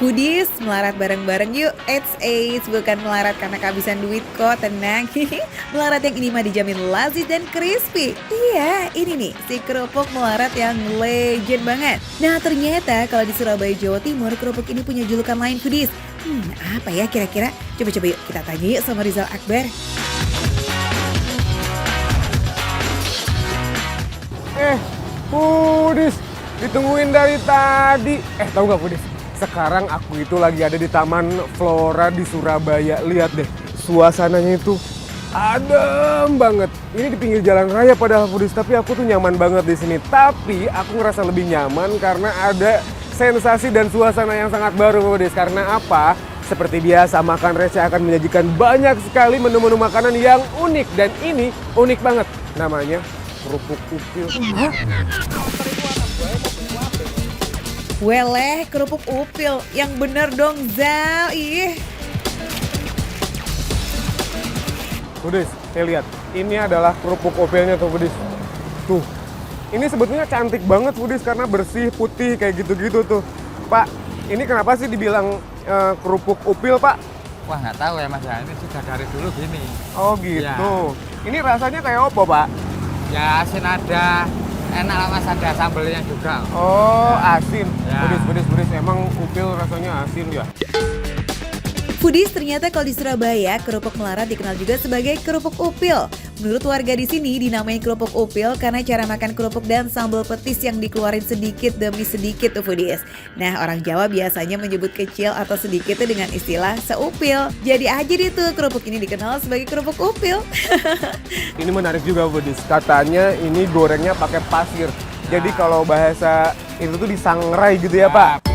Foodies, melarat bareng-bareng yuk. Eits, bukan melarat karena kehabisan duit kok, tenang. Melarat yang ini mah dijamin lazis dan crispy. Iya, ini nih, si kerupuk melarat yang legend banget. Nah ternyata kalau di Surabaya, Jawa Timur, kerupuk ini punya julukan lain Foodies. Apa ya kira-kira? Coba-coba yuk kita tanya yuk sama Rizal Akbar. Foodies, ditungguin dari tadi. Tahu nggak Foodies? Sekarang aku itu lagi ada di Taman Flora di Surabaya. Lihat deh, suasananya itu adem banget. Ini di pinggir jalan raya padahal Foodies, tapi aku tuh nyaman banget di sini. Tapi aku ngerasa lebih nyaman karena ada sensasi dan suasana yang sangat baru Foodies. Karena apa? Seperti biasa, Makan Receh akan menyajikan banyak sekali menu-menu makanan yang unik. Dan ini unik banget. Namanya kerupuk upil. Weleh, kerupuk upil. Yang bener dong, Zal. Ih. Foodies, saya lihat. Ini adalah kerupuk upilnya tuh, Foodies. Tuh, ini sebetulnya cantik banget, Foodies, karena bersih, putih, kayak gitu-gitu tuh. Pak, ini kenapa sih dibilang kerupuk upil, Pak? Wah, nggak tahu ya Mas ya, ini sudah dari dulu gini. Oh gitu. Ya. Ini rasanya kayak apa, Pak? Ya asin ada, enak lah Mas, ada sambelnya juga. Oh, asin. Ya. Foodies, emang upil rasanya asin ya? Foodies, ternyata kalau di Surabaya, kerupuk melarat dikenal juga sebagai kerupuk upil. Menurut warga di sini dinamai kerupuk upil karena cara makan kerupuk dan sambal petis yang dikeluarin sedikit demi sedikit tuh Foodies. Nah, orang Jawa biasanya menyebut kecil atau sedikit itu dengan istilah seupil. Jadi aja deh tuh kerupuk ini dikenal sebagai kerupuk upil. Ini menarik juga, Foodies. Katanya ini gorengnya pakai pasir. Jadi kalau bahasa itu tuh disangrai gitu ya, Pak?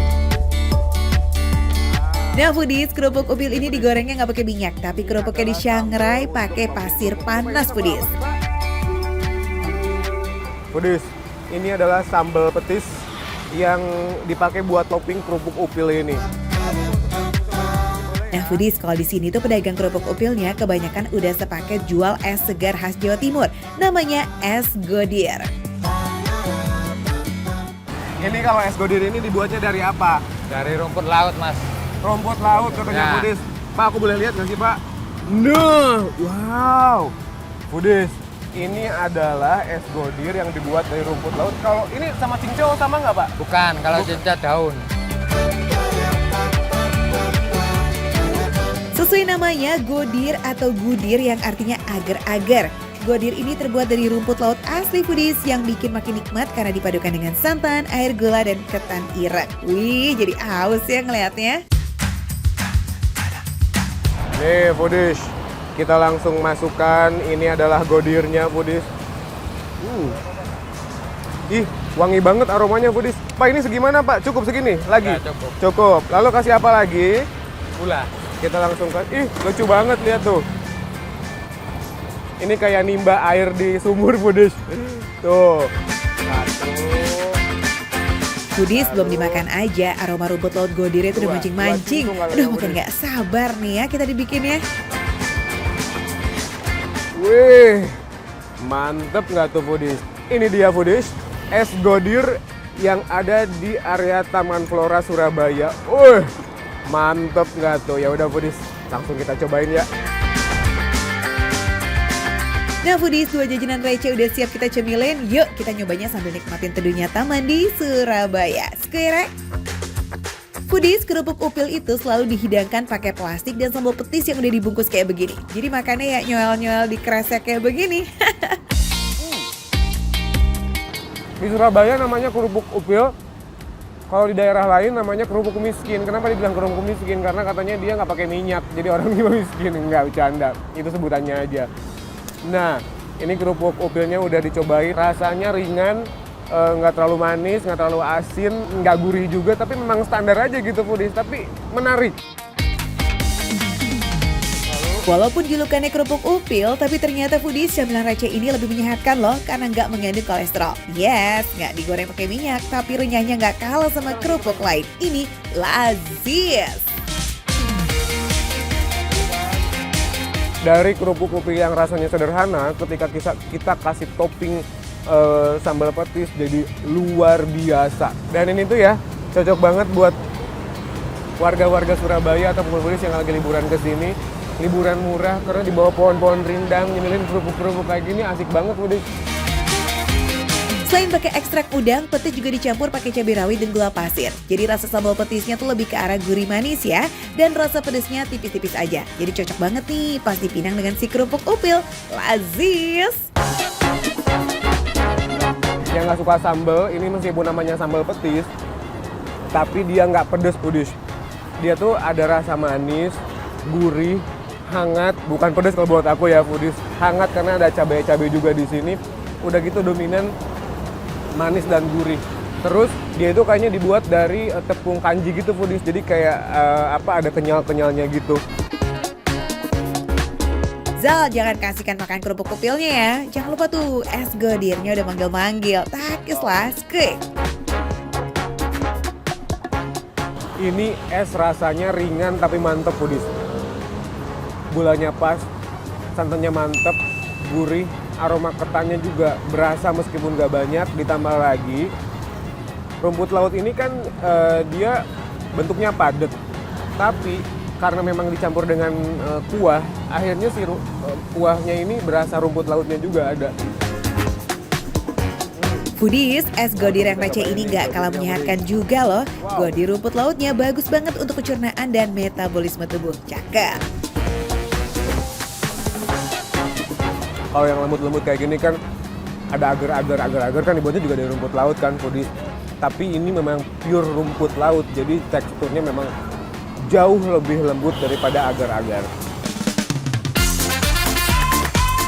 Nah Foodies, kerupuk upil ini digorengnya nggak pakai minyak, tapi kerupuknya disangrai pakai pasir panas Foodies. Foodies, ini adalah sambal petis yang dipakai buat topping kerupuk upil ini. Nah Foodies, kalau di sini tuh pedagang kerupuk upilnya kebanyakan udah sepaket jual es segar khas Jawa Timur. Namanya es godir. Ini kalau es godir ini dibuatnya dari apa? Dari rumput laut Mas. Rumput laut katanya Ya. Foodies. Pak, aku boleh lihat nggak sih, Pak? Nah, wow. Foodies, ini adalah es godir yang dibuat dari rumput laut. Kalau ini sama cincau sama nggak, Pak? Bukan, kalau cinca daun. Sesuai namanya, godir atau gudir yang artinya agar-agar. Godir ini terbuat dari rumput laut asli Foodies yang bikin makin nikmat karena dipadukan dengan santan, air gula, dan ketan ireng. Wih, jadi haus ya ngeliatnya. Nih, Foodies. Kita langsung masukkan. Ini adalah godirnya, Foodies. Ih, wangi banget aromanya, Foodies. Pak, ini segimana, Pak? Cukup segini? Lagi? Ya, cukup. Cukup. Lalu kasih apa lagi? Gula. Kita langsung kan. Ih, lucu banget, lihat tuh. Ini kayak nimba air di sumur, Foodies. Tuh. Satu. Foodies belum dimakan aja, aroma rumput laut godirnya itu udah Dua mancing-mancing. cincung kali Aduh, ya, makin Foodies. nggak sabar nih ya kita dibikinnya. Wih, mantep nggak tuh, Foodies? Ini dia, Foodies, es godir yang ada di area Taman Flora Surabaya. Mantep nggak tuh? Ya udah, Foodies, langsung kita cobain ya. Nah Foodies, 2 jajanan receh udah siap kita cemilin. Yuk kita nyobanya sambil nikmatin teduhnya taman di Surabaya. Square. Foodies, kerupuk upil itu selalu dihidangkan pakai plastik dan sambal petis yang udah dibungkus kayak begini. Jadi makannya ya nyoel-nyoel di kresek kayak begini. Di Surabaya namanya kerupuk upil. Kalau di daerah lain namanya kerupuk miskin. Kenapa dibilang kerupuk miskin? Karena katanya dia nggak pakai minyak. Jadi orang miskin. Nggak, bercanda. Itu sebutannya aja. Nah, ini kerupuk upilnya udah dicobain. Rasanya ringan, nggak terlalu manis, nggak terlalu asin, nggak gurih juga. Tapi memang standar aja gitu, Foodies. Tapi menarik. Walaupun julukannya kerupuk upil, tapi ternyata Foodies camilan receh ini lebih menyehatkan loh karena nggak mengandung kolesterol. Yes, nggak digoreng pakai minyak, tapi renyahnya nggak kalah sama kerupuk lain. Ini lazis. Dari kerupuk upil yang rasanya sederhana, ketika kita kasih topping sambal petis jadi luar biasa. Dan ini tuh ya cocok banget buat warga-warga Surabaya atau foodies yang lagi liburan ke sini. Liburan murah karena di bawah pohon-pohon rindang, nyemilin kerupuk-kerupuk kayak gini asik banget foodies. Selain pakai ekstrak udang, petis juga dicampur pakai cabai rawit dan gula pasir. Jadi rasa sambal petisnya tuh lebih ke arah gurih manis ya. Dan rasa pedesnya tipis-tipis aja. Jadi cocok banget nih pas dipinang dengan si kerupuk upil. Lazis! Yang nggak suka sambal, ini meskipun namanya sambal petis, tapi dia nggak pedes foodies. Dia tuh ada rasa manis, gurih, hangat. Bukan pedes kalau buat aku ya foodies. Hangat karena ada cabai-cabai juga di sini. Udah gitu dominan manis dan gurih. Terus dia itu kayaknya dibuat dari tepung kanji gitu foodies. Jadi kayak ada kenyal-kenyalnya gitu. Zal, jangan kasihkan makan kerupuk upilnya ya. Jangan lupa tuh, es godirnya udah manggil-manggil. Takis lah, skik. Ini es rasanya ringan tapi mantep foodies. Gulanya pas, santannya mantep, gurih. Aroma ketannya juga berasa meskipun nggak banyak, ditambah lagi rumput laut ini kan dia bentuknya padat, tapi karena memang dicampur dengan kuah, akhirnya si kuahnya ini berasa rumput lautnya juga ada. Foodies, es godir yang receh ini nggak kalah menyehatkan juga loh. Godir rumput lautnya bagus banget untuk pencernaan dan metabolisme tubuh. Cakep! Kalau yang lembut-lembut kayak gini kan ada agar-agar kan dibuatnya juga dari rumput laut kan foodies. Tapi ini memang pure rumput laut, jadi teksturnya memang jauh lebih lembut daripada agar-agar.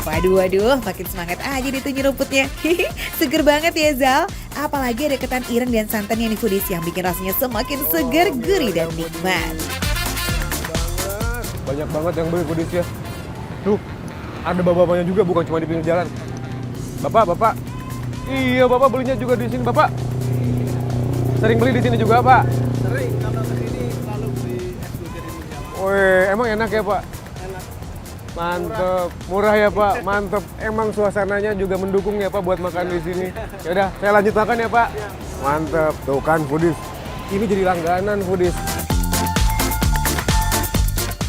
Waduh, makin semangat aja nih rumputnya. Seger banget ya Zal. Apalagi ada ketan ireng dan santan yang di foodies yang bikin rasanya semakin seger, gurih, dan nikmat. Banyak banget yang beli foodies ya. Tuh, ada bapak-bapaknya juga, bukan cuma di pinggir jalan. Bapak. Iya, Bapak belinya juga di sini, Bapak. Sering beli di sini juga, Pak? Sering, kalau kesini selalu beli es godir ini. Wih, emang enak ya, Pak? Enak. Mantep, murah ya, Pak? Mantep. Emang suasananya juga mendukung ya, Pak, buat makan di sini. Yaudah, saya lanjut makan ya, Pak? Mantep. Tuh kan, foodies. Ini jadi langganan, foodies.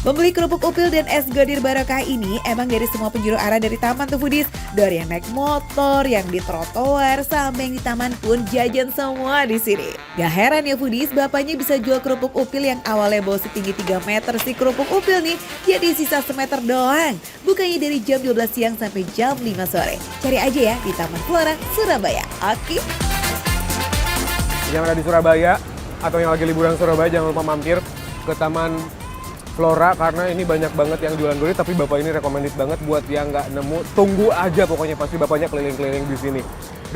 Membeli kerupuk upil dan es godir barokah ini emang dari semua penjuru arah dari taman tuh foodies. Dari yang naik motor, yang di trotoar, sampai yang di taman pun jajan semua di sini. Gak heran ya foodies, bapaknya bisa jual kerupuk upil yang awalnya bawa setinggi 3 meter si kerupuk upil nih, jadi sisa semeter doang. Bukanya dari jam 12 siang sampai jam 5 sore. Cari aja ya di Taman Flora, Surabaya. Oke? Yang ada di Surabaya, atau yang lagi liburan Surabaya, jangan lupa mampir ke Taman Flora karena ini banyak banget yang jualan godir, tapi bapak ini recommended banget buat yang nggak nemu, tunggu aja pokoknya, pasti bapaknya keliling-keliling di sini.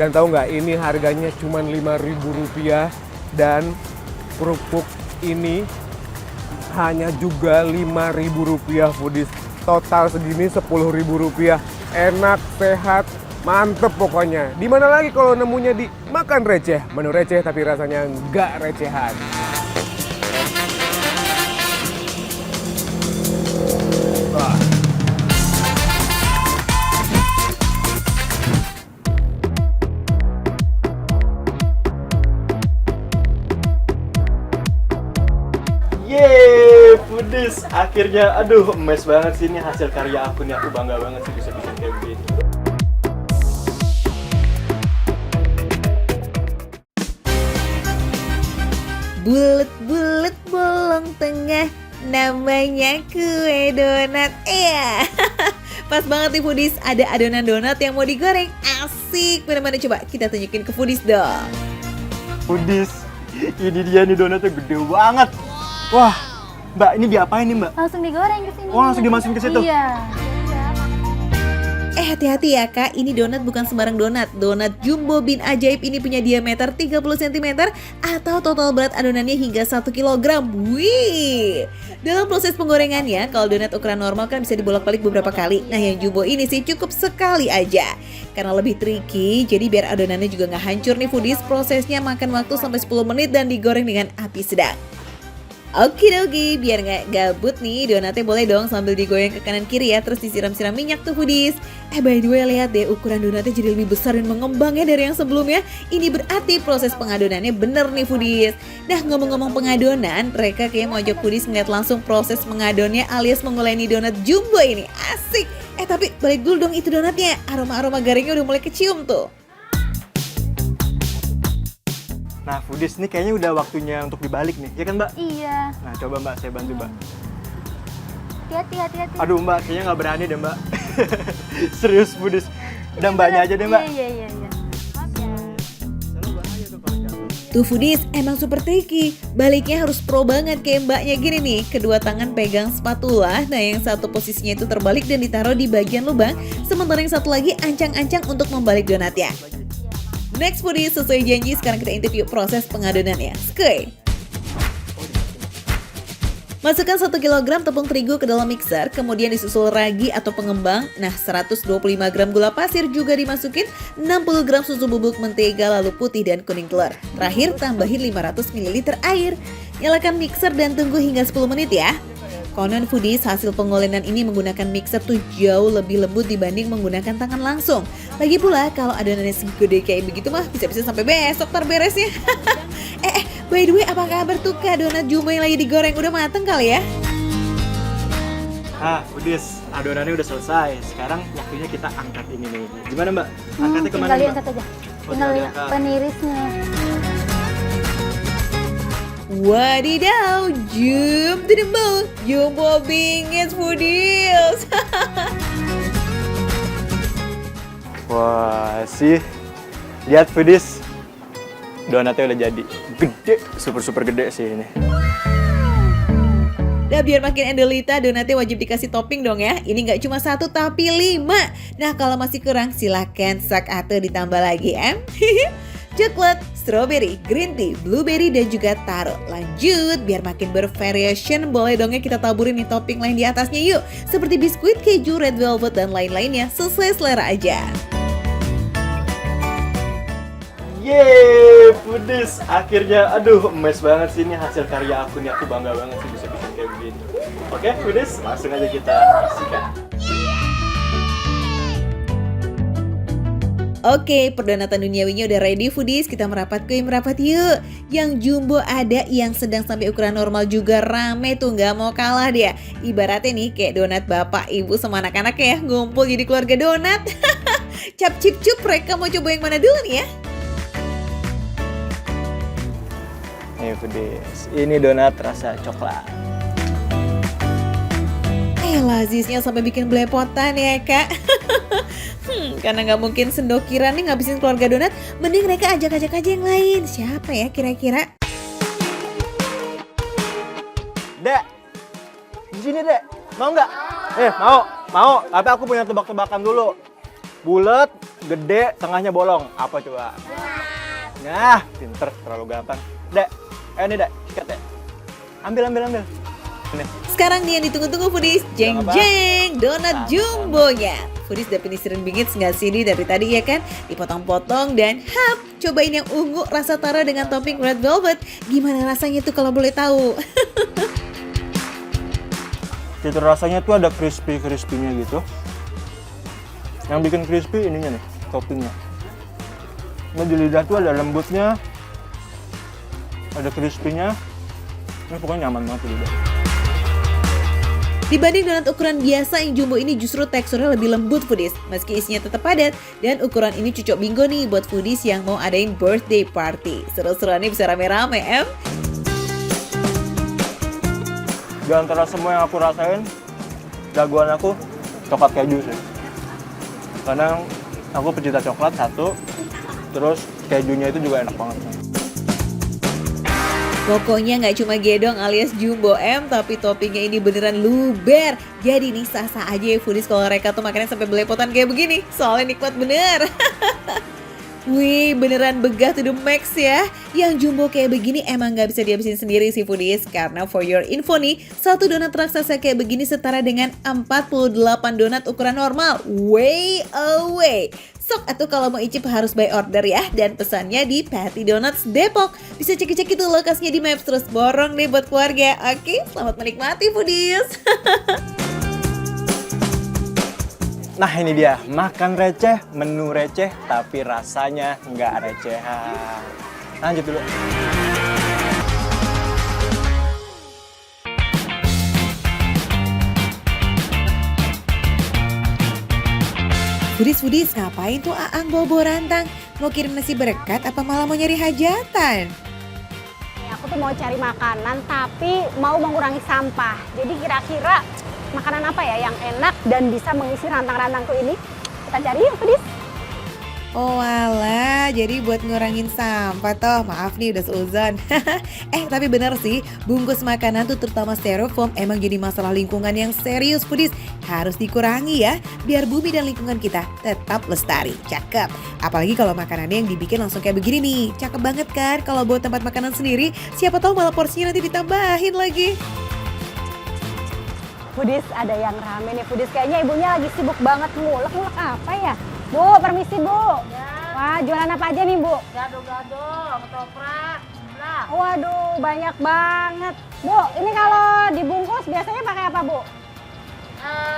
Dan tahu nggak, ini harganya cuma Rp5.000 dan kerupuk ini hanya juga Rp5.000 foodies. Total segini Rp10.000. Enak, sehat, mantep pokoknya. Dimana lagi kalau nemunya di Makan Receh, menu receh tapi rasanya nggak recehan. Yeay, foodies. Akhirnya, aduh, emes banget sih ini hasil karya aku nih. Aku bangga banget sih bisa bikin kayak begini. Bulet-bulet bolong tengah, namanya kue donat. Iya. Pas banget nih foodies, ada adonan donat yang mau digoreng. Asik, mana-mana coba kita tunjukin ke foodies dong. Foodies, ini dia nih donatnya gede banget. Wah, Mbak, ini diapain nih, Mbak? Langsung digoreng ke sini. Oh, langsung dimasukin ke situ? Iya. Hati-hati ya kak, ini donat bukan sembarang donat. Donat jumbo bin ajaib ini punya diameter 30 cm atau total berat adonannya hingga 1 kg. Wih! Dalam proses penggorengannya, kalau donat ukuran normal kan bisa dibolak-balik beberapa kali. Nah yang jumbo ini sih cukup sekali aja. Karena lebih tricky, jadi biar adonannya juga nggak hancur nih foodies, prosesnya makan waktu sampai 10 menit dan digoreng dengan api sedang. Oke, biar nggak gabut nih, donatnya boleh dong sambil digoyang ke kanan kiri ya, terus disiram-siram minyak tuh foodies. By the way, lihat deh ukuran donatnya jadi lebih besar dan mengembang ya dari yang sebelumnya. Ini berarti proses pengadonannya bener nih foodies. Nah, ngomong-ngomong pengadonan, mereka kayak mau ajak foodies ngeliat langsung proses mengadonnya alias menguleni donat jumbo ini. Asik. Tapi balik dulu dong itu donatnya, aroma-aroma garingnya udah mulai kecium tuh. Nah, foodies nih kayaknya udah waktunya untuk dibalik nih, ya kan Mbak? Iya. Nah, coba Mbak, saya bantu Mbak. Hati-hati. Aduh Mbak, kayaknya nggak berani deh Mbak. Serius foodies. Udah Mbaknya aja deh Mbak. Iya. Maaf ya. Selalu bahaya tuh kalau jatuh. Tuh foodies emang super tricky. Baliknya harus pro banget kayak mbaknya gini nih. Kedua tangan pegang spatula. Nah yang satu posisinya itu terbalik dan ditaruh di bagian lubang. Sementara yang satu lagi ancang-ancang untuk membalik donatnya. Next foodies, sesuai janji sekarang kita interview proses pengadonannya. Skuy. Masukkan 1 kg tepung terigu ke dalam mixer, kemudian disusul ragi atau pengembang. Nah, 125 gram gula pasir juga dimasukin, 60 gram susu bubuk, mentega, lalu putih dan kuning telur. Terakhir, tambahin 500 ml air. Nyalakan mixer dan tunggu hingga 10 menit ya. Konon foodies, hasil pengolenan ini menggunakan mixer tuh jauh lebih lembut dibanding menggunakan tangan langsung. Lagi pula, kalau adonannya segede kayak begitu mah bisa-bisa sampai besok terberesnya. By the way, apa kabar tuh Kak donat jumbo yang lagi digoreng? Udah mateng kali ya? Nah, foodies, adonannya udah selesai. Sekarang waktunya kita angkat ini nih. Gimana Mbak? Angkatnya kemana Tinggal Mbak? diangkat aja. Oh, Tinggal diangkat. penirisnya. Wadidaw, jump to the moon, jumbo bingits foodies. Wah, sih. Lihat foodies. Donatnya udah jadi. Gede, super gede sih ini. Nah biar makin endelita, donatnya wajib dikasih topping dong ya. Ini nggak cuma 1 tapi 5. Nah kalau masih kurang silahkan sak atau ditambah lagi em. Coklat, strawberry, green tea, blueberry dan juga taro. Lanjut, biar makin bervariation boleh dong ya kita taburin nih topping lain di atasnya yuk. Seperti biskuit, keju, red velvet dan lain-lainnya sesuai selera aja. Yeay, foodies. Akhirnya, aduh, emes banget sih ini hasil karya aku nih. Aku bangga banget sih bisa bikin kayak begini. Oke, foodies, langsung aja kita saksikan. Oke, perdonatan duniawinya udah ready foodies, kita merapat yuk. Yang jumbo ada, yang sedang sampai ukuran normal juga rame tuh, nggak mau kalah dia. Ibaratnya nih kayak donat bapak, ibu sama anak-anak ya, ngumpul jadi keluarga donat. Cap cip cup, mereka mau coba yang mana dulu nih ya? Nih foodies, ini donat rasa coklat. Lazisnya sampai bikin belepotan ya kak. Karena nggak mungkin sendokiran nih ngabisin keluarga donat, mending mereka ajak-ajak aja yang lain. Siapa ya kira-kira? Dek, di sini Dek, mau nggak? Mau. Tapi aku punya tebak-tebakan dulu. Bulat, gede, tengahnya bolong. Apa coba? Nah, pinter, terlalu gampang. Dek, ini Dek, sikat Dek. Ambil. Ini. Sekarang nih yang ditunggu-tunggu foodies, jeng donat jumbonya. Foodies udah penisirin bingits nggak sih nih dari tadi ya kan? Dipotong-potong dan hap, cobain yang ungu rasa taro dengan topping red velvet. Gimana rasanya tuh kalau boleh tahu? Cita rasanya tuh ada crispy-crispy-nya gitu. Yang bikin crispy ininya nih, toppingnya. Nah, di lidah tuh ada lembutnya, ada crispy-nya. Ini pokoknya nyaman banget di lidah. Dibanding donat ukuran biasa yang jumbo ini justru teksturnya lebih lembut foodies. Meski isinya tetap padat dan ukuran ini cocok bingo nih buat foodies yang mau adain birthday party. Seru-seruannya bisa rame-rame em. Di antara semua yang aku rasain, jagoan aku coklat keju sih. Karena aku pecinta coklat satu, terus kejunya itu juga enak banget. Pokoknya nggak cuma gedong alias jumbo em, tapi toppingnya ini beneran luber. Jadi nih sah-sah aja ya foodies kalau mereka tuh makannya sampai belepotan kayak begini. Soalnya nikmat bener. Wih, beneran begah to the max ya. Yang jumbo kayak begini emang gak bisa dihabisin sendiri sih foodies. Karena for your info nih, satu donat raksasa kayak begini setara dengan 48 donat ukuran normal. Way away. Sok atuh kalau mau icip harus by order ya. Dan pesannya di Patty Donuts Depok. Bisa cek-cek itu lokasinya di Maps, terus borong deh buat keluarga. Oke, selamat menikmati foodies. Nah ini dia, makan receh, menu receh, tapi rasanya nggak recehan. Lanjut dulu. Foodies, ngapain tuh Aang bawa rantang? Mau kirim nasi berkat apa malah mau nyari hajatan? Aku tuh mau cari makanan tapi mau mengurangi sampah. Jadi kira-kira makanan apa ya yang enak dan bisa mengisi rantang-rantangku ini? Kita cari yuk, Foodies. Oh alah, jadi buat ngurangin sampah toh. Maaf nih udah seuzon. Tapi bener sih, bungkus makanan tuh terutama styrofoam emang jadi masalah lingkungan yang serius foodies. Harus dikurangi ya, biar bumi dan lingkungan kita tetap lestari. Cakep. Apalagi kalau makanannya yang dibikin langsung kayak begini nih. Cakep banget kan kalau buat tempat makanan sendiri, siapa tahu malah porsinya nanti ditambahin lagi. Foodies, ada yang rame nih Foodies. Kayaknya ibunya lagi sibuk banget. Ngulek-ngulek apa ya? Bu, permisi Bu. Ya, Wah, jualan apa aja nih Bu? gado-gado, ketoprak, sebelah. Waduh, banyak banget. Bu, ini kalau dibungkus biasanya pakai apa Bu?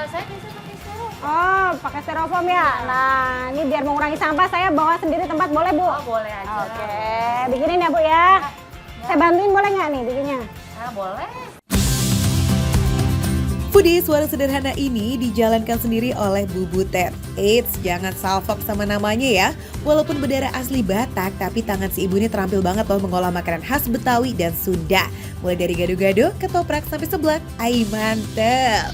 Saya bisa pakai suruh. Oh, pakai styrofoam ya? Nah, ini biar mengurangi sampah saya bawa sendiri tempat boleh Bu? Oh, boleh aja. Oke, bikinin ya Bu ya. Saya bantuin boleh nggak nih bikinnya? Boleh. Foodies, warung sederhana ini dijalankan sendiri oleh Bu Butet. Eits, jangan salfok sama namanya ya. Walaupun berdarah asli Batak, tapi tangan si ibu ini terampil banget loh mengolah makanan khas Betawi dan Sunda. Mulai dari gado-gado, ketoprak sampai seblak. Ay, mantep.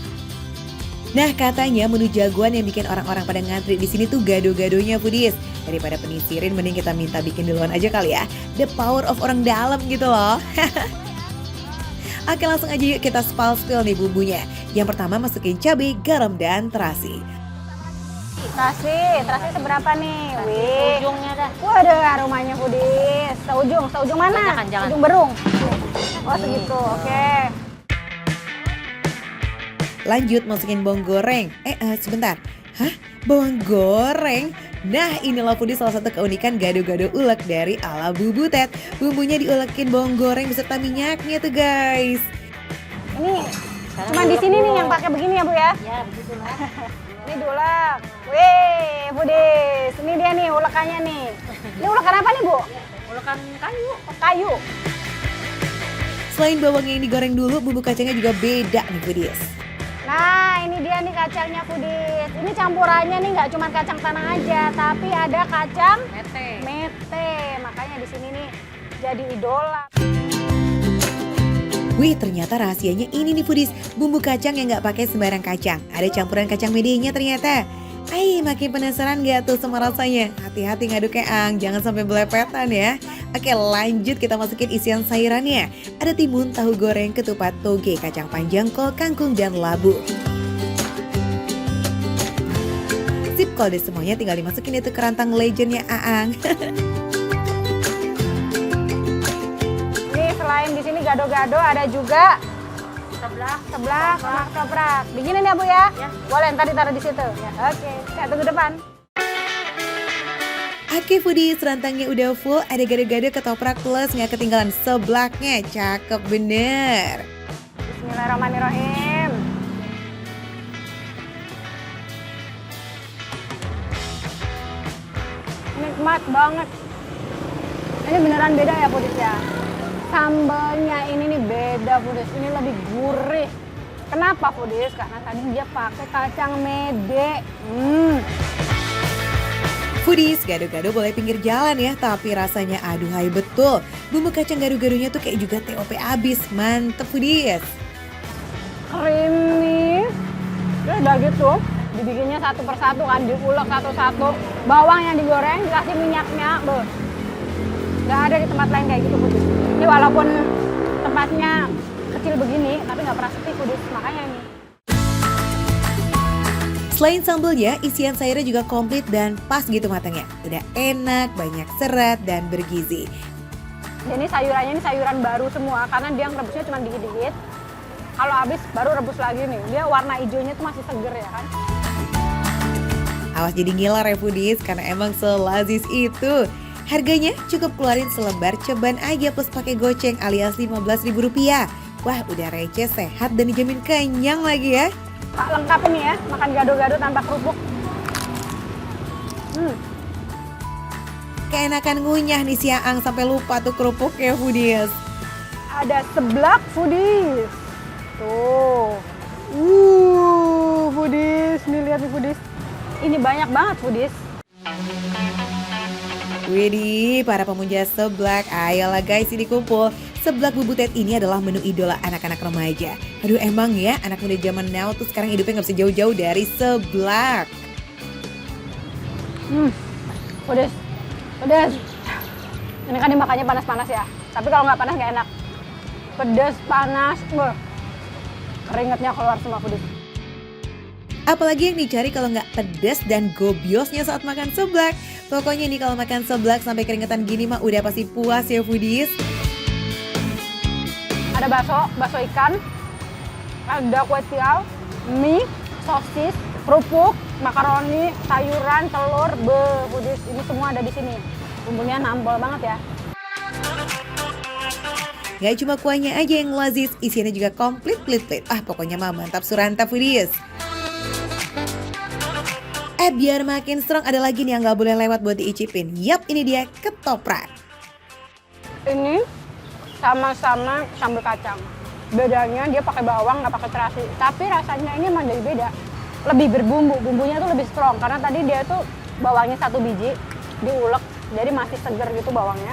Nah, katanya menu jagoan yang bikin orang-orang pada ngantri di sini tuh gado-gadonya Foodies. Daripada penisirin, mending kita minta bikin duluan aja kali ya. The power of orang dalam gitu loh. Oke, langsung aja yuk kita spill nih bumbunya. Yang pertama masukin cabai, garam, dan terasi. Terasi seberapa nih? Wih. Ujungnya dah. Waduh, aromanya Foodies. Seujung mana? Jangan, jangan. Ujung berung. Oh, segitu. Oke. Lanjut masukin bawang goreng. Sebentar. Hah? Bawang goreng? Nah, inilah Foodies salah satu keunikan gado-gado ulek dari ala Bu Butet. Bumbunya diulekin bawang goreng beserta minyaknya tuh guys. Ini cuma di sini nih yang pakai begini ya Bu ya? Ya, begitulah. Ini diulek. Wih, Foodies. Ini dia nih ulekannya nih. Ini ulekan apa nih Bu? Ulekan kayu. Oh, kayu. Selain bawangnya yang digoreng dulu, bumbu kacangnya juga beda nih Foodies. Nah, ini dia nih kacangnya Foodies. Ini campurannya nih nggak cuma kacang tanah aja, tapi ada kacang mete. Makanya di sini nih jadi idola. Wih, ternyata rahasianya ini nih Foodies. Bumbu kacang yang nggak pakai sembarang kacang. Ada campuran kacang medenya ternyata. Makin penasaran gak tuh sama rasanya? Hati-hati ngaduknya Ang, jangan sampai belepetan ya. Oke, lanjut kita masukin isian sayurannya. Ada timun, tahu goreng, ketupat, toge, kacang panjang, kol, kangkung, dan labu. Sip, kalau udah semuanya tinggal dimasukin itu kerantang legendnya Aang. Ini selain di sini gado-gado ada juga Sebelah. sama ketoprak. Bikinin ya Bu ya? Ya. Boleh, ntar ditaruh di situ. Oke, saya tunggu depan. Oke Foodies, rantangnya udah full, ada gado-gado, ketoprak, plus nggak ketinggalan seblaknya. Cakep bener. Bismillahirrahmanirrahim. Nikmat banget. Ini beneran beda ya Foodies ya. Sambalnya ini nih beda Foodies, ini lebih gurih. Kenapa Foodies? Karena tadi dia pakai kacang mede. Foodies, gado-gado boleh pinggir jalan ya, tapi rasanya aduhai betul. Bumbu kacang gado-gadonya tuh kayak juga TOP abis, mantep Foodies. Creamy. Terus udah gitu, dibikinnya satu persatu kan, diulek satu-satu. Bawang yang digoreng dikasih minyaknya, nggak ada di tempat lain kayak gitu Foodies. Ini walaupun tempatnya kecil begini, tapi nggak pernah sepi Foodies, makanya ini. Selain sambelnya, isian sayurnya juga komplit dan pas gitu matangnya. Udah enak, banyak serat, dan bergizi. Jadi sayurannya ini sayuran baru semua karena dia rebusnya cuma dikit-dikit. Kalau habis baru rebus lagi nih. Dia warna hijaunya tuh masih seger ya kan. Awas jadi ngiler ya foodies, karena emang selazis itu. Harganya cukup keluarin selembar ceban aja plus pakai goceng alias Rp15.000. Wah udah receh, sehat, dan dijamin kenyang lagi ya. Tak lengkap ini ya, makan gado-gado tanpa kerupuk. Keenakan ngunyah nih si Aang sampai lupa tuh kerupuknya foodies. Ada seblak foodies. Tuh. Foodies, nih lihat nih foodies. Ini banyak banget foodies. Widih, para pemuja seblak, ayolah guys ini kumpul. Seblak bubutet ini adalah menu idola anak-anak remaja. Aduh emang ya, anak muda zaman now tuh sekarang hidupnya nggak bisa jauh-jauh dari seblak. Pedes. Ini kan dimakannya panas-panas ya. Tapi kalau nggak panas nggak enak. Pedes, panas, keringetnya keluar semua foodies. Apalagi yang dicari kalau nggak pedas dan gobiosnya saat makan seblak. Pokoknya nih kalau makan seblak sampai keringetan gini mah udah pasti puas ya foodies. Ada bakso ikan, ada kue tiaw, mie, sosis, kerupuk, makaroni, sayuran, telur, foodies. Ini semua ada di sini. Bumbunya nampol banget ya. Gak cuma kuahnya aja yang lazis, isiannya juga komplit plit-plit. Pokoknya mah mantap suranta foodies. Biar makin strong ada lagi nih yang gak boleh lewat buat diicipin. Yap, ini dia ketoprak. Ini sama-sama sambal kacang. Bedanya dia pakai bawang, nggak pakai terasi. Tapi rasanya ini emang jadi beda. Lebih berbumbu, bumbunya tuh lebih strong. Karena tadi dia tuh bawangnya 1 biji, diulek. Jadi masih seger gitu bawangnya.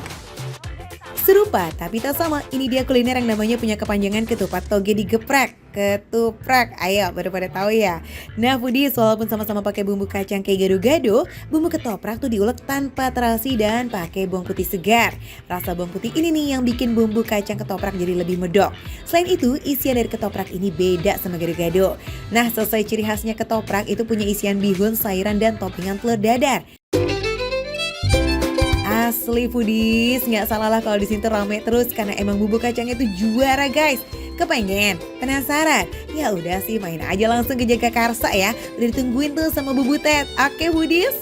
Serupa tapi tak sama, ini dia kuliner yang namanya punya kepanjangan ketupat toge digeprek. Ketuprak, ayo baru pada tahu ya. Nah foodies, walaupun sama-sama pakai bumbu kacang kayak gado-gado, bumbu ketoprak tuh diulek tanpa terasi dan pakai bawang putih segar. Rasa bawang putih ini nih yang bikin bumbu kacang ketoprak jadi lebih medok. Selain itu, isian dari ketoprak ini beda sama gado-gado. Nah selesai ciri khasnya ketoprak itu punya isian bihun, sayuran, dan toppingan telur dadar. Asli foodies, nggak salah lah kalau di sini tuh rame terus karena emang bumbu kacangnya tuh juara guys. Kepengen? Penasaran? Ya udah sih main aja langsung ke Jagakarsa ya. Udah ditungguin tuh sama bubutet. Oke foodies?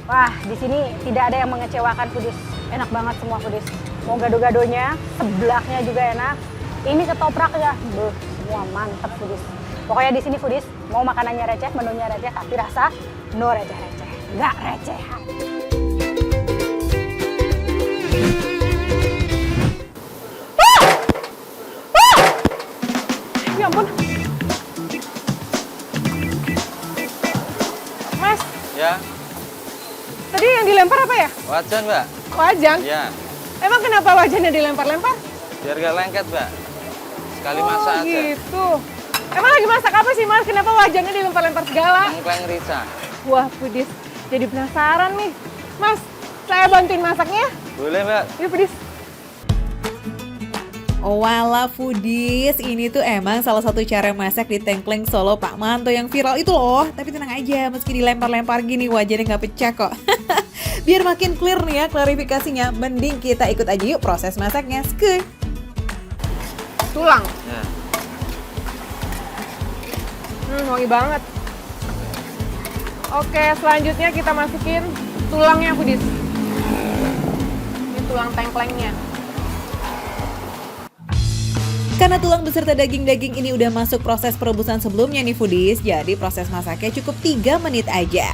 Wah, di sini tidak ada yang mengecewakan foodies. Enak banget semua foodies. Mau gado-gadonya, seblaknya juga enak. Ini ketopraknya, semua mantap foodies. Pokoknya di sini foodies, mau makanannya receh, menunya receh, tapi rasa no receh-receh. Nggak recehan. Ya ampun. Mas, Ya, tadi yang dilempar apa ya? wajan mbak. Wajan? Ya, Emang kenapa wajannya dilempar-lempar? biar gak lengket mbak. Sekali masak aja. Gitu. Emang lagi masak apa sih Mas? Kenapa wajannya dilempar-lempar segala? Tengkleng rica. Wah, Pudis. Jadi penasaran nih. Mas, saya bantuin masaknya. Boleh mbak. Yuk, Pudis. Oh wala foodies, ini tuh emang salah satu cara masak di Tengkleng Solo Pak Manto yang viral itu loh. Tapi tenang aja, meski dilempar-lempar gini wajannya nggak pecah kok. Biar makin clear nih ya klarifikasinya, mending kita ikut aja yuk proses masaknya. Skuy. Tulang. Ya. Wangi banget. Oke, selanjutnya kita masukin tulangnya, Pudis. Ini tulang tengklengnya. Karena tulang beserta daging-daging ini udah masuk proses perebusan sebelumnya nih foodies, jadi proses masaknya cukup 3 menit aja.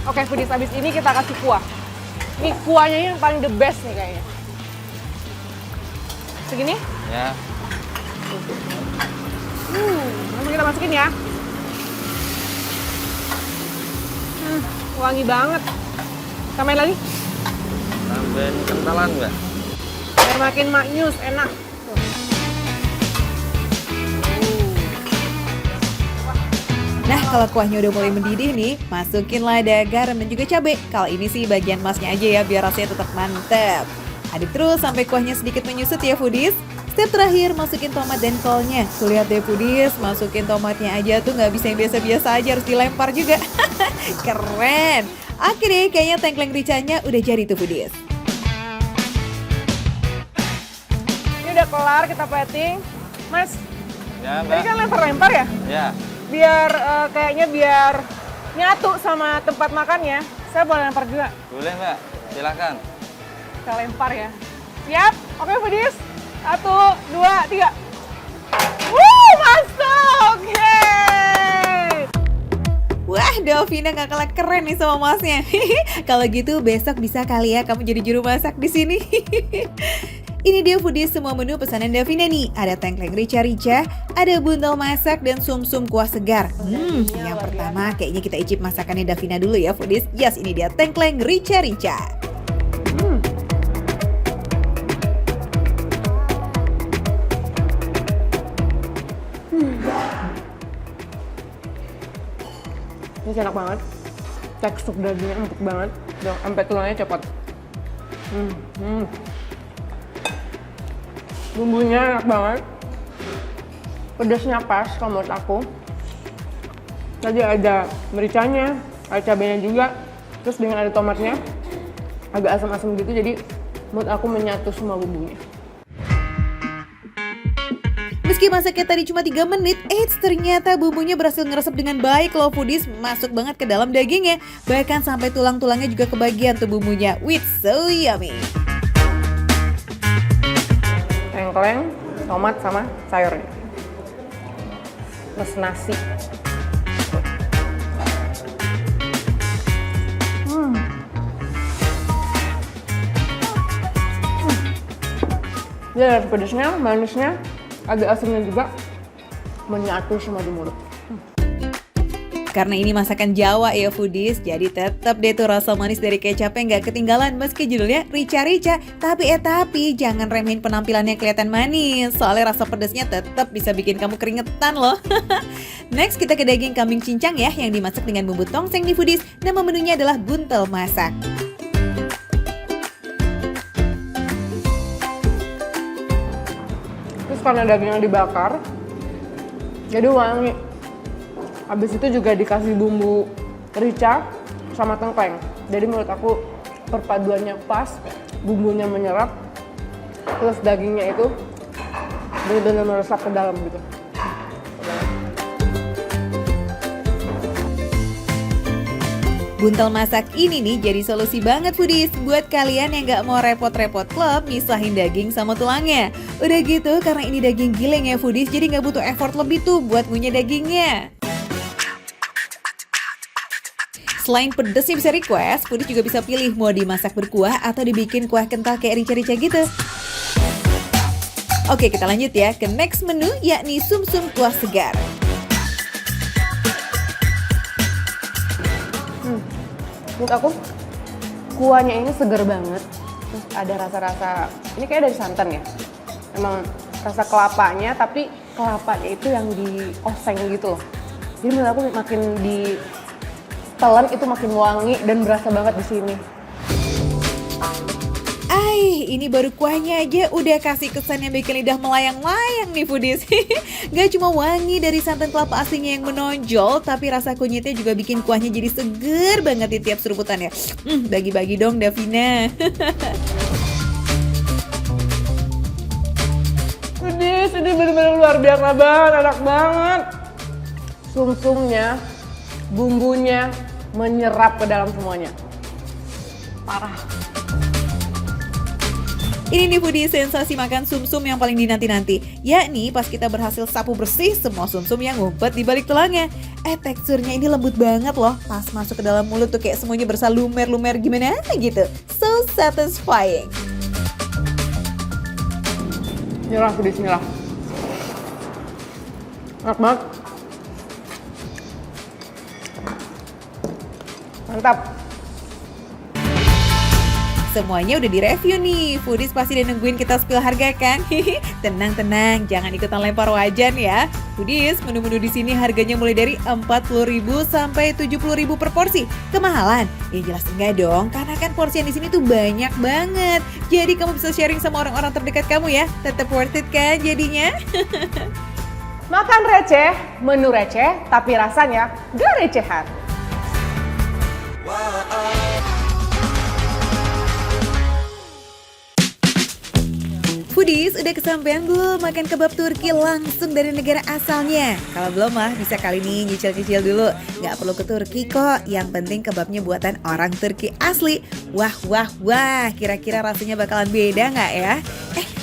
Oke, Pudis, habis ini kita kasih kuah. Ini kuahnya yang paling the best nih kayaknya. Segini? Ya. Langsung kita masukin ya. Wangi banget. Tambahin lagi. Tambahin kentalan mbak. Biar makin maknyus, enak. Nah kalau kuahnya udah mulai mendidih nih, masukin lada, garam, dan juga cabai. Kali ini sih bagian masnya aja ya biar rasanya tetap mantep. Aduk terus sampai kuahnya sedikit menyusut ya foodies. Step terakhir, masukin tomat dan kolnya. Tuh lihat deh foodies, masukin tomatnya aja tuh nggak bisa yang biasa-biasa aja, harus dilempar juga. Keren. Oke deh, kayaknya tengkleng ricanya udah jadi tuh foodies. Ini udah kelar kita plating. Mas, Ya, tadi kan lempar-lempar ya? Ya. Biar kayaknya biar nyatu sama tempat makannya. Saya boleh lempar juga. Boleh, Mbak. Silakan. Kita lempar ya. Siap? Oke, foodies. 1, 2, 3. Masuk! Yeay! Wah, Davina gak kalah keren nih sama masnya. Kalau gitu besok bisa kali ya kamu jadi juru masak di sini. Ini dia foodies semua menu pesanan Davina nih. Ada tengkleng rica-rica, ada buntel masak dan sum-sum kuah segar. Yang pertama kayaknya kita icip masakannya Davina dulu ya foodies. Yes, ini dia tengkleng rica-rica. Ini enak banget. Tekstur dagingnya empuk banget. Udah sampai tulangnya copot. Bumbunya enak banget. Pedasnya pas kalau menurut aku. Tadi ada mericanya, ada cabenya juga. Terus dengan ada tomatnya, agak asam-asam gitu. Jadi menurut aku menyatu semua bumbunya. Meski masaknya tadi cuma 3 menit, ternyata bumbunya berhasil ngeresep dengan baik loh foodies, masuk banget ke dalam dagingnya. Bahkan sampai tulang-tulangnya juga kebagian tuh bumbunya. So yummy. Tengkleng, tomat sama sayurnya. Plus nasi. Dia ada pedasnya, manisnya, agak asamnya juga, menyatu semua di mulut. Karena ini masakan Jawa ya foodies, jadi tetap deh tuh rasa manis dari kecapnya nggak ketinggalan meski judulnya rica-rica. Tapi jangan remehin penampilannya kelihatan manis, soalnya rasa pedasnya tetap bisa bikin kamu keringetan loh. Next kita ke daging kambing cincang ya, yang dimasak dengan bumbu tongseng nih foodies. Nama menunya adalah buntel masak. Terus karena dagingnya dibakar, jadi wangi. Habis itu juga dikasih bumbu rica sama tengkleng. Jadi menurut aku perpaduannya pas, bumbunya menyerap, terus dagingnya itu benar-benar meresap ke dalam gitu. Buntel masak ini nih jadi solusi banget foodies buat kalian yang gak mau repot-repot klub misahin daging sama tulangnya. Udah gitu karena ini daging giling ya foodies, jadi gak butuh effort lebih tuh buat ngunyah dagingnya. Selain pedes yang bisa request, foodies juga bisa pilih mau dimasak berkuah atau dibikin kuah kental kayak rica-rica gitu. Oke, kita lanjut ya ke next menu yakni sum-sum kuah segar. Menurut aku kuahnya ini seger banget. Terus ada rasa-rasa, ini kayak dari santan ya. Emang rasa kelapanya, tapi kelapanya itu yang dioseng gitu loh. Jadi menurut aku makin ditelan itu makin wangi dan berasa banget di sini. Ini baru kuahnya aja udah kasih kesan yang bikin lidah melayang-layang nih foodies. Gak cuma wangi dari santan kelapa aslinya yang menonjol, tapi rasa kunyitnya juga bikin kuahnya jadi seger banget di tiap seruputannya. Bagi-bagi dong Davina. Foodies, ini bener-bener luar biasa banget, enak banget. Sum-sumnya, bumbunya menyerap ke dalam semuanya. Parah. Ini nih foodies sensasi makan sumsum yang paling dinanti-nanti, yakni pas kita berhasil sapu bersih semua sumsum yang ngumpet di balik tulangnya. Teksturnya ini lembut banget loh, pas masuk ke dalam mulut tuh kayak semuanya berasa lumer-lumer gimana gitu. So satisfying. Inilah foodies, inilah. Enak banget. Mantap. Semuanya udah direview nih. Foodies pasti udah nungguin kita spill harga kan? Tenang, jangan ikutan lempar wajan ya. Foodies, menu-menu di sini harganya mulai dari 40.000 sampai 70.000 per porsi. Kemahalan? Ya jelas enggak dong, karena kan porsi yang di sini tuh banyak banget. Jadi kamu bisa sharing sama orang-orang terdekat kamu ya. Tetap worth it kan jadinya? Makan receh, menu receh, tapi rasanya gak recehan. Foodies, udah kesampean belum makan kebab Turki langsung dari negara asalnya? Kalau belum mah bisa kali ini nyicil-nyicil dulu. Nggak perlu ke Turki kok, yang penting kebabnya buatan orang Turki asli. Wah, kira-kira rasanya bakalan beda nggak ya?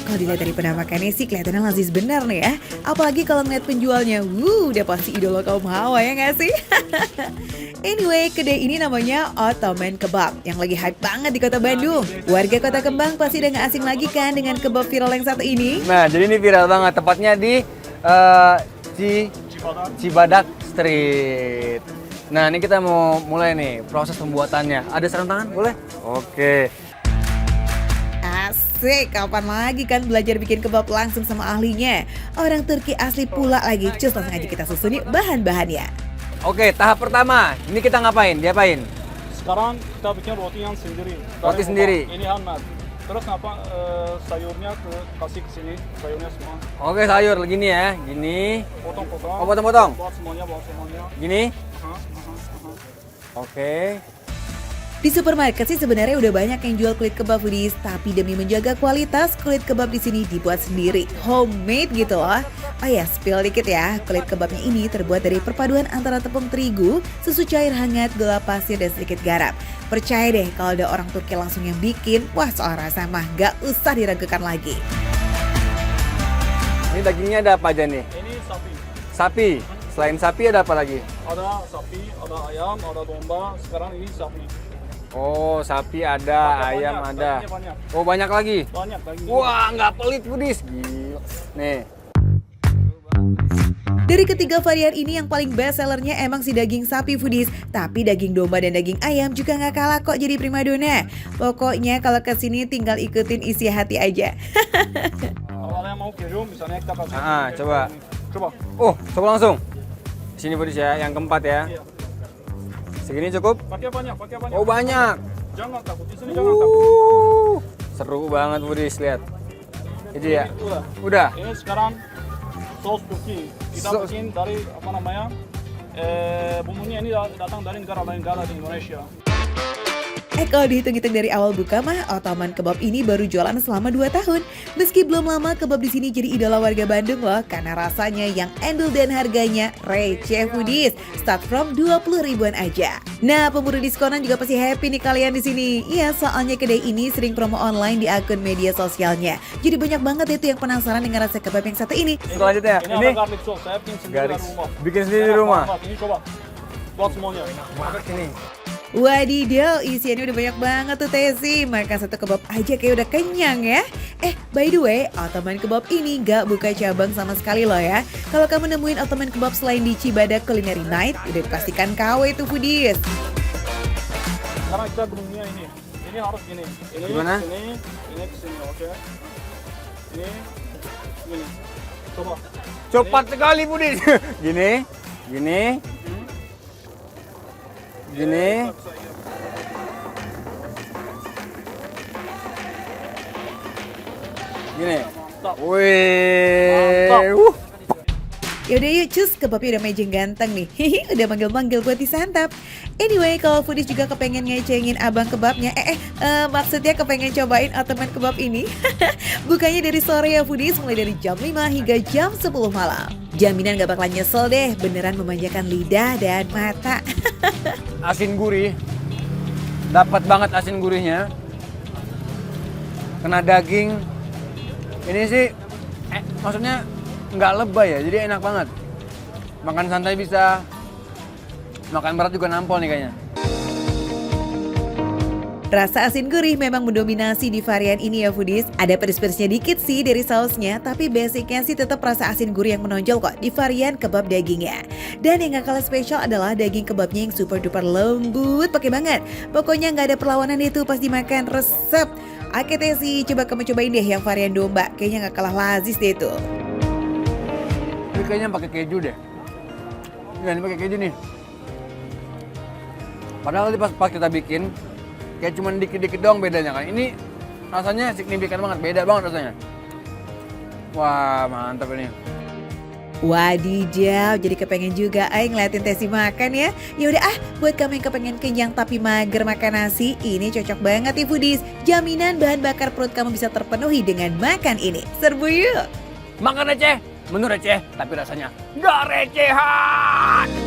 Kalau dilihat dari penampakannya sih kelihatannya lazis bener nih ya. Apalagi kalau ngeliat penjualnya, udah pasti idola kaum hawa ya nggak sih? Anyway, kedai ini namanya Ottoman Kebab yang lagi hype banget di kota Bandung. Warga kota Kembang pasti udah gak asing lagi kan dengan kebab viral yang satu ini. Nah, jadi ini viral banget, tepatnya di Cibadak Street. Nah, ini kita mau mulai nih proses pembuatannya. Ada sarung tangan? Boleh? Oke. Asik, kapan lagi kan belajar bikin kebab langsung sama ahlinya. Orang Turki asli pula lagi, cus langsung aja kita susuni bahan-bahannya. Oke, tahap pertama. Ini kita ngapain? Diapain? Sekarang kita bikin roti yang sendiri. Roti sendiri. Ini hangat. Terus sayurnya kasih ke sini, sayurnya semua. Oke, sayur gini ya. Gini. Potong-potong. Oh, potong-potong. Buat semuanya. Gini. Oke. Di supermarket sih sebenarnya udah banyak yang jual kulit kebab Foodies, tapi demi menjaga kualitas, kulit kebab di sini dibuat sendiri, homemade gitu loh. Oh ya, spill dikit ya, kulit kebabnya ini terbuat dari perpaduan antara tepung terigu, susu cair hangat, gula pasir, dan sedikit garam. Percaya deh, kalau ada orang Turki langsung yang bikin, wah soal rasa mah gak usah diragukan lagi. Ini dagingnya ada apa aja nih? Ini sapi. Sapi. Selain sapi ada apa lagi? Ada sapi, ada ayam, ada domba. Sekarang ini sapi. Oh, sapi ada, Banyak, ayam ada. dagingnya banyak. Oh, banyak lagi? Banyak dagingnya. Wah, nggak pelit Foodies. Gila. Nih. Dari ketiga varian ini yang paling best sellernya emang si daging sapi Foodies. Tapi daging domba dan daging ayam juga nggak kalah kok jadi primadona. Pokoknya kalau kesini tinggal ikutin isi hati aja. Kalau ada yang mau keju, misalnya kita kasih. Coba. Coba. Oh, coba langsung. Sini Foodies ya, yang keempat ya. Iya. Segini cukup? Pakai banyak. Oh, banyak. Jangan takut, di sini jangan takut. Seru banget Foodies, lihat. Itu ya. Udah. Udah. Ini sekarang sos Turki. Kita bikin dari apa namanya? Bumbunya ini datang dari negara-negara di Indonesia. Kalau dihitung-hitung dari awal buka mah, Ottoman Kebab ini baru jualan selama 2 tahun. Meski belum lama, kebab di sini jadi idola warga Bandung loh, karena rasanya yang endul dan harganya receh Foodies. Start from 20 ribuan aja. Nah, pemburu diskonan juga pasti happy nih kalian di sini. Iya, soalnya kedai ini sering promo online di akun media sosialnya. Jadi banyak banget itu yang penasaran dengan rasa kebab yang satu ini. Selanjutnya, Ini ini ada garlic sauce, saya bikin sendiri di rumah. bikin sendiri di Enak rumah. banget. Ini coba. Buat semuanya. Ini. Wadidaw, isiannya udah banyak banget tuh Tesi. Makan satu kebab aja kayak udah kenyang ya. By the way, Ottoman Kebab ini gak buka cabang sama sekali loh ya. Kalau kamu nemuin Ottoman Kebab selain di Cibadak Culinary Night, udah dipastikan KW tuh Foodies. Sekarang kita belumnya ini. Ini harus gini. Ini, Gimana? Ini kesini, oke. Ini. Coba. Cepat sekali Foodies. Gini. Gini. Gini. Gini. Wih. Yaudah yuk cus, kebabnya udah mejeng ganteng nih. Udah manggil-manggil buat disantap. Anyway, kalau Foodies juga kepengen ngecengin abang kebabnya, maksudnya kepengen cobain Ottoman Kebab ini. Bukanya dari sore ya Foodies, mulai dari jam 5 hingga jam 10 malam. Jaminan gak bakalan nyesel deh, beneran memanjakan lidah dan mata. Asin gurih. Dapat banget asin gurihnya. Kena daging. Ini sih maksudnya nggak lebay ya, jadi enak banget. Makan santai bisa. Makan berat juga nampol nih kayaknya. Rasa asin gurih memang mendominasi di varian ini ya foodies. Ada pedes-pedesnya dikit sih dari sausnya, tapi basicnya sih tetap rasa asin gurih yang menonjol kok di varian kebab dagingnya. Dan yang gak kalah spesial adalah daging kebabnya yang super duper lembut, pakai banget. Pokoknya gak ada perlawanan itu pas dimakan, resep. Oke sih, coba kamu cobain deh yang varian domba, kayaknya gak kalah lazis deh itu. Ini kayaknya pakai keju deh. Nah, ini pakai keju nih. Padahal tadi pas kita bikin, kayak cuman dikit-dikit doang bedanya kan. Ini rasanya signifikan banget, beda banget rasanya. Wah, mantap ini. Wadidaw, jadi kepengen juga ngeliatin Tessy makan ya. Yaudah buat kamu yang kepengen kenyang tapi mager makan nasi, ini cocok banget ya foodies. Jaminan bahan bakar perut kamu bisa terpenuhi dengan makan ini. Serbu yuk! Makan receh, menu receh, tapi rasanya gak recehan.